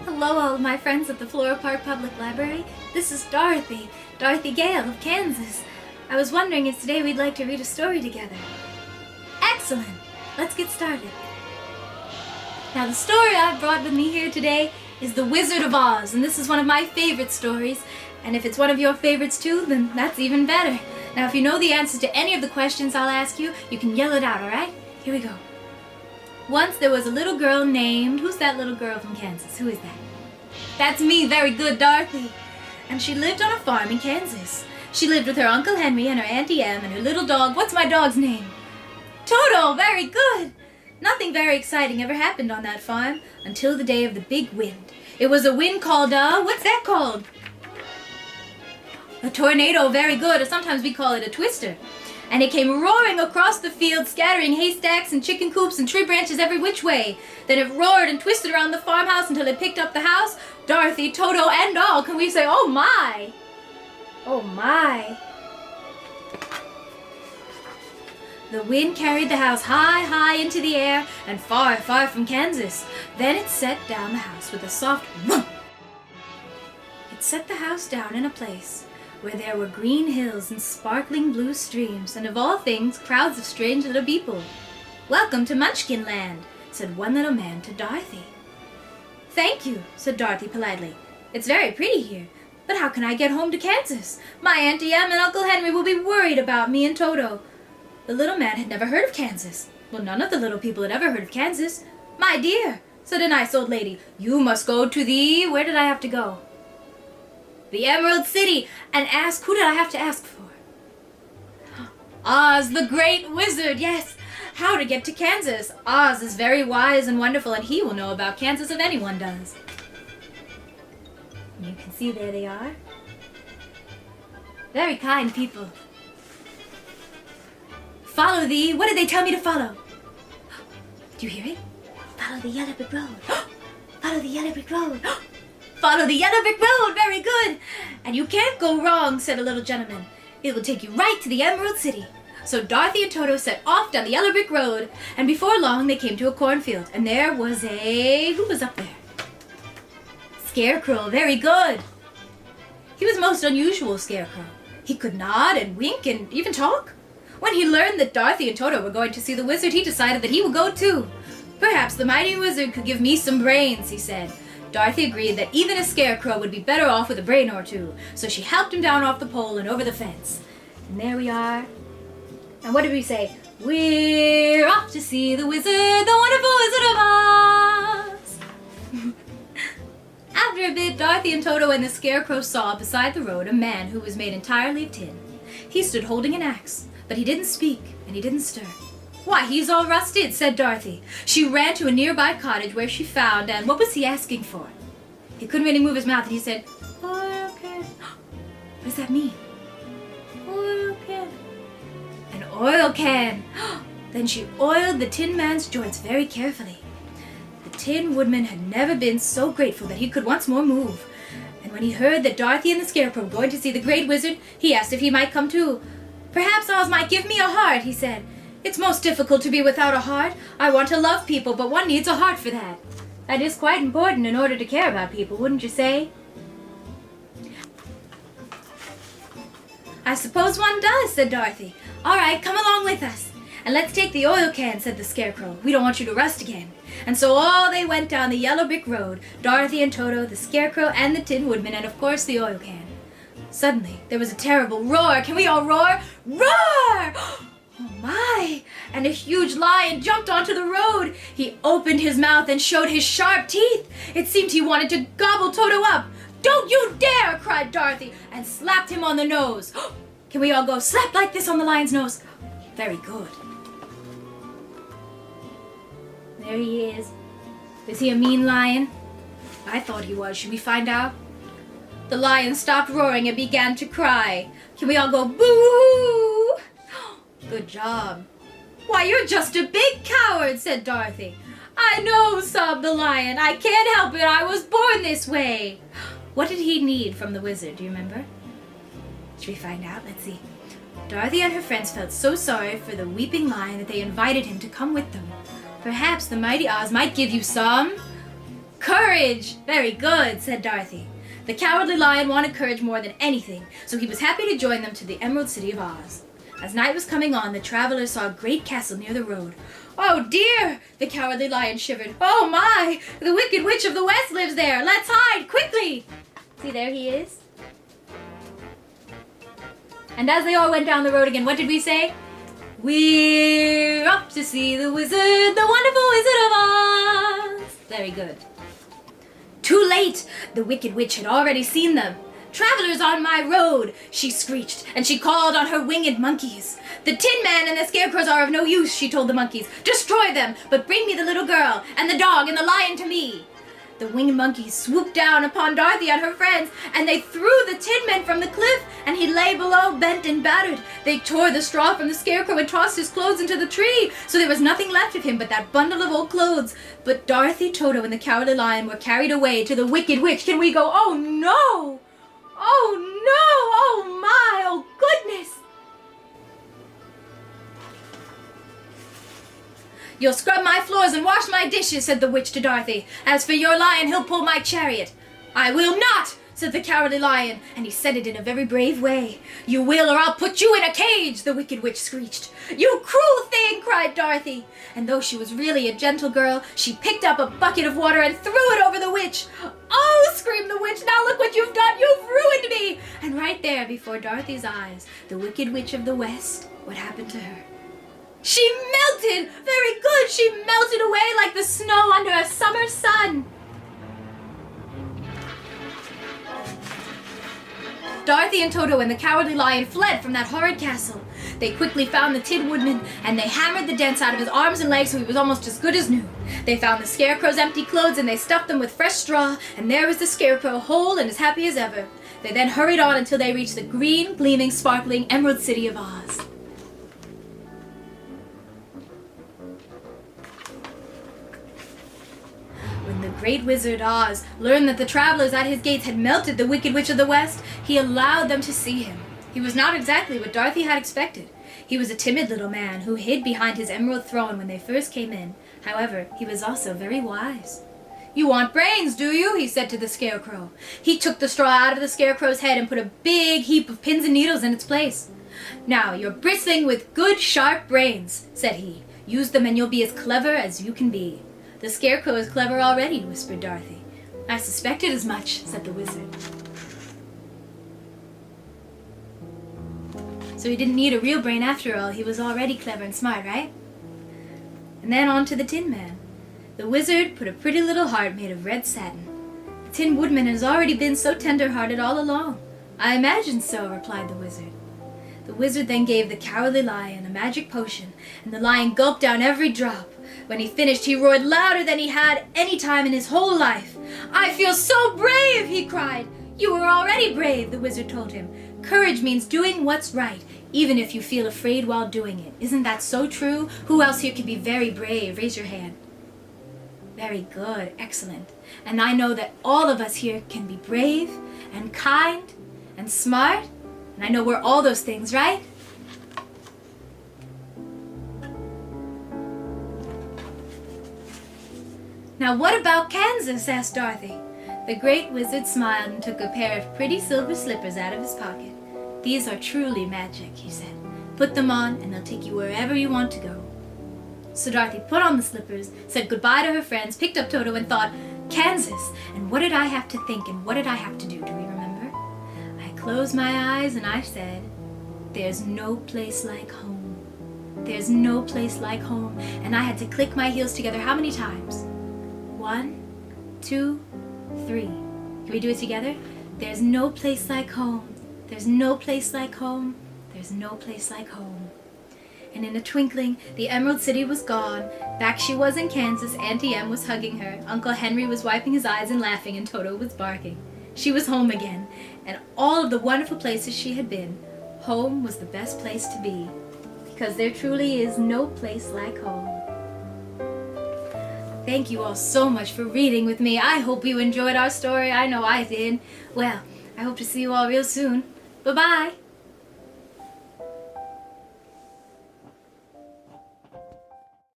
Hello, all of my friends at the Flora Park Public Library. This is Dorothy Gale of Kansas. I was wondering if today we'd like to read a story together. Excellent! Let's get started. Now, the story I've brought with me here today is The Wizard of Oz, and this is one of my favorite stories. And if it's one of your favorites too, then that's even better. Now, if you know the answers to any of the questions I'll ask you, you can yell it out, alright? Here we go. Once there was a little girl named... Who's that little girl from Kansas? Who is that? That's me, very good, Dorothy. And she lived on a farm in Kansas. She lived with her Uncle Henry and her Auntie Em and her little dog. What's my dog's name? Toto, very good. Nothing very exciting ever happened on that farm until the day of the big wind. It was a wind called what's that called? A tornado, very good, or sometimes we call it a twister. And it came roaring across the field, scattering haystacks and chicken coops and tree branches every which way. Then it roared and twisted around the farmhouse until it picked up the house, Dorothy, Toto, and all. Can we say, oh my? Oh my. The wind carried the house high, high into the air and far, far from Kansas. Then it set down the house with a soft whoomp. It set the house down in a place where there were green hills and sparkling blue streams, and of all things, crowds of strange little people. "Welcome to Munchkin Land," said one little man to Dorothy. "Thank you," said Dorothy politely. "It's very pretty here, but how can I get home to Kansas? My Auntie Em and Uncle Henry will be worried about me and Toto." The little man had never heard of Kansas. Well, none of the little people had ever heard of Kansas. "My dear," said a nice old lady, "you must go to the... Where did I have to go? The Emerald City, and ask... Who did I have to ask for? Oz, the great wizard, yes! How to get to Kansas. Oz is very wise and wonderful, and he will know about Kansas if anyone does." You can see there they are. Very kind people. Follow the... What did they tell me to follow? Do you hear it? Follow the yellow brick road. Follow the yellow brick road. Follow the yellow brick road, very good. "And you can't go wrong," said a little gentleman. "It will take you right to the Emerald City." So Dorothy and Toto set off down the yellow brick road, and before long they came to a cornfield, and there was a... Who was up there? Scarecrow, very good. He was a most unusual scarecrow. He could nod and wink and even talk. When he learned that Dorothy and Toto were going to see the wizard, he decided that he would go too. "Perhaps the mighty wizard could give me some brains," he said. Dorothy agreed that even a scarecrow would be better off with a brain or two, so she helped him down off the pole and over the fence. And there we are. And what did we say? "We're off to see the wizard, the wonderful Wizard of Oz." After a bit, Dorothy and Toto and the scarecrow saw beside the road a man who was made entirely of tin. He stood holding an axe, but he didn't speak and he didn't stir. "Why, he's all rusted," said Dorothy. She ran to a nearby cottage where she found, and what was he asking for? He couldn't really move his mouth, and he said, "Oil can." What does that mean? Oil can. An oil can. Then she oiled the Tin Man's joints very carefully. The Tin Woodman had never been so grateful that he could once more move. And when he heard that Dorothy and the Scarecrow were going to see the Great Wizard, he asked if he might come too. "Perhaps Oz might give me a heart," he said. "It's most difficult to be without a heart. I want to love people, but one needs a heart for that. That is quite important in order to care about people, wouldn't you say?" "I suppose one does," said Dorothy. "All right, come along with us. And let's take the oil can," said the Scarecrow. "We don't want you to rust again." And so all they went down the yellow brick road, Dorothy and Toto, the Scarecrow, and the Tin Woodman, and of course the oil can. Suddenly, there was a terrible roar. Can we all roar? Roar! Oh my! And a huge lion jumped onto the road. He opened his mouth and showed his sharp teeth. It seemed he wanted to gobble Toto up. "Don't you dare!" cried Dorothy, and slapped him on the nose. Can we all go slap like this on the lion's nose? Very good. There he is. Is he a mean lion? I thought he was. Should we find out? The lion stopped roaring and began to cry. Can we all go boo-hoo? Good job. "Why, you're just a big coward," said Dorothy. "I know," sobbed the lion. "I can't help it. I was born this way." What did he need from the wizard? Do you remember? Should we find out? Let's see. Dorothy and her friends felt so sorry for the weeping lion that they invited him to come with them. Perhaps the mighty Oz might give you some courage. courage! Very good, said Dorothy. The Cowardly Lion wanted courage more than anything, so he was happy to join them to the Emerald City of Oz. As night was coming on, the travelers saw a great castle near the road. Oh dear! The Cowardly Lion shivered. Oh my! The Wicked Witch of the West lives there! Let's hide! Quickly! See, there he is. And as they all went down the road again, what did we say? We're up to see the wizard, the wonderful Wizard of Oz! Very good. Too late! The Wicked Witch had already seen them. Travelers on my road, she screeched, and she called on her winged monkeys. The Tin Man and the Scarecrows are of no use, she told the monkeys. Destroy them, but bring me the little girl, and the dog, and the lion to me. The winged monkeys swooped down upon Dorothy and her friends, and they threw the Tin Man from the cliff, and he lay below, bent and battered. They tore the straw from the Scarecrow and tossed his clothes into the tree, so there was nothing left of him but that bundle of old clothes. But Dorothy, Toto, and the Cowardly Lion were carried away to the Wicked Witch. Can we go? Oh no! Oh no! Oh my! Oh goodness! You'll scrub my floors and wash my dishes, said the witch to Dorothy. As for your lion, he'll pull my chariot. I will not, said the Cowardly Lion, and he said it in a very brave way. You will, or I'll put you in a cage, the Wicked Witch screeched. You cruel thing, cried Dorothy. And though she was really a gentle girl, she picked up a bucket of water and threw it over the witch. Oh, screamed the witch, now look what you've done, you've ruined me. And right there, before Dorothy's eyes, the Wicked Witch of the West, what happened to her? She melted! Very good! She melted away like the snow under a summer sun! Dorothy and Toto and the Cowardly Lion fled from that horrid castle. They quickly found the Tin Woodman, and they hammered the dents out of his arms and legs so he was almost as good as new. They found the Scarecrow's empty clothes, and they stuffed them with fresh straw, and there was the Scarecrow, whole and as happy as ever. They then hurried on until they reached the green, gleaming, sparkling Emerald City of Oz. When the great wizard Oz learned that the travelers at his gates had melted the Wicked Witch of the West, he allowed them to see him. He was not exactly what Dorothy had expected. He was a timid little man who hid behind his emerald throne when they first came in. However, he was also very wise. You want brains, do you? He said to the Scarecrow. He took the straw out of the Scarecrow's head and put a big heap of pins and needles in its place. Now, you're bristling with good, sharp brains, said he. Use them and you'll be as clever as you can be. The Scarecrow is clever already, whispered Dorothy. I suspected as much, said the wizard. So he didn't need a real brain after all. He was already clever and smart, right? And then on to the Tin Man. The wizard put a pretty little heart made of red satin. The Tin Woodman has already been so tender-hearted all along. I imagine so, replied the wizard. The wizard then gave the Cowardly Lion a magic potion, and the lion gulped down every drop. When he finished, he roared louder than he had any time in his whole life. I feel so brave, he cried. You were already brave, the wizard told him. Courage means doing what's right, even if you feel afraid while doing it. Isn't that so true? Who else here can be very brave? Raise your hand. Very good, excellent. And I know that all of us here can be brave and kind and smart, and I know we're all those things, right? Now what about Kansas? Asked Dorothy. The great wizard smiled and took a pair of pretty silver slippers out of his pocket. These are truly magic, he said. Put them on and they'll take you wherever you want to go. So Dorothy put on the slippers, said goodbye to her friends, picked up Toto and thought, Kansas, and what did I have to think and what did I have to do? Do we remember? I closed my eyes and I said, there's no place like home. There's no place like home. And I had to click my heels together how many times? 1, 2, 3. Can we do it together? There's no place like home. There's no place like home. There's no place like home. And in a twinkling, the Emerald City was gone. Back she was in Kansas. Auntie Em was hugging her. Uncle Henry was wiping his eyes and laughing, and Toto was barking. She was home again, and all of the wonderful places she had been, home was the best place to be, because there truly is no place like home. Thank you all so much for reading with me. I hope you enjoyed our story. I know I did. Well, I hope to see you all real soon. Bye-bye.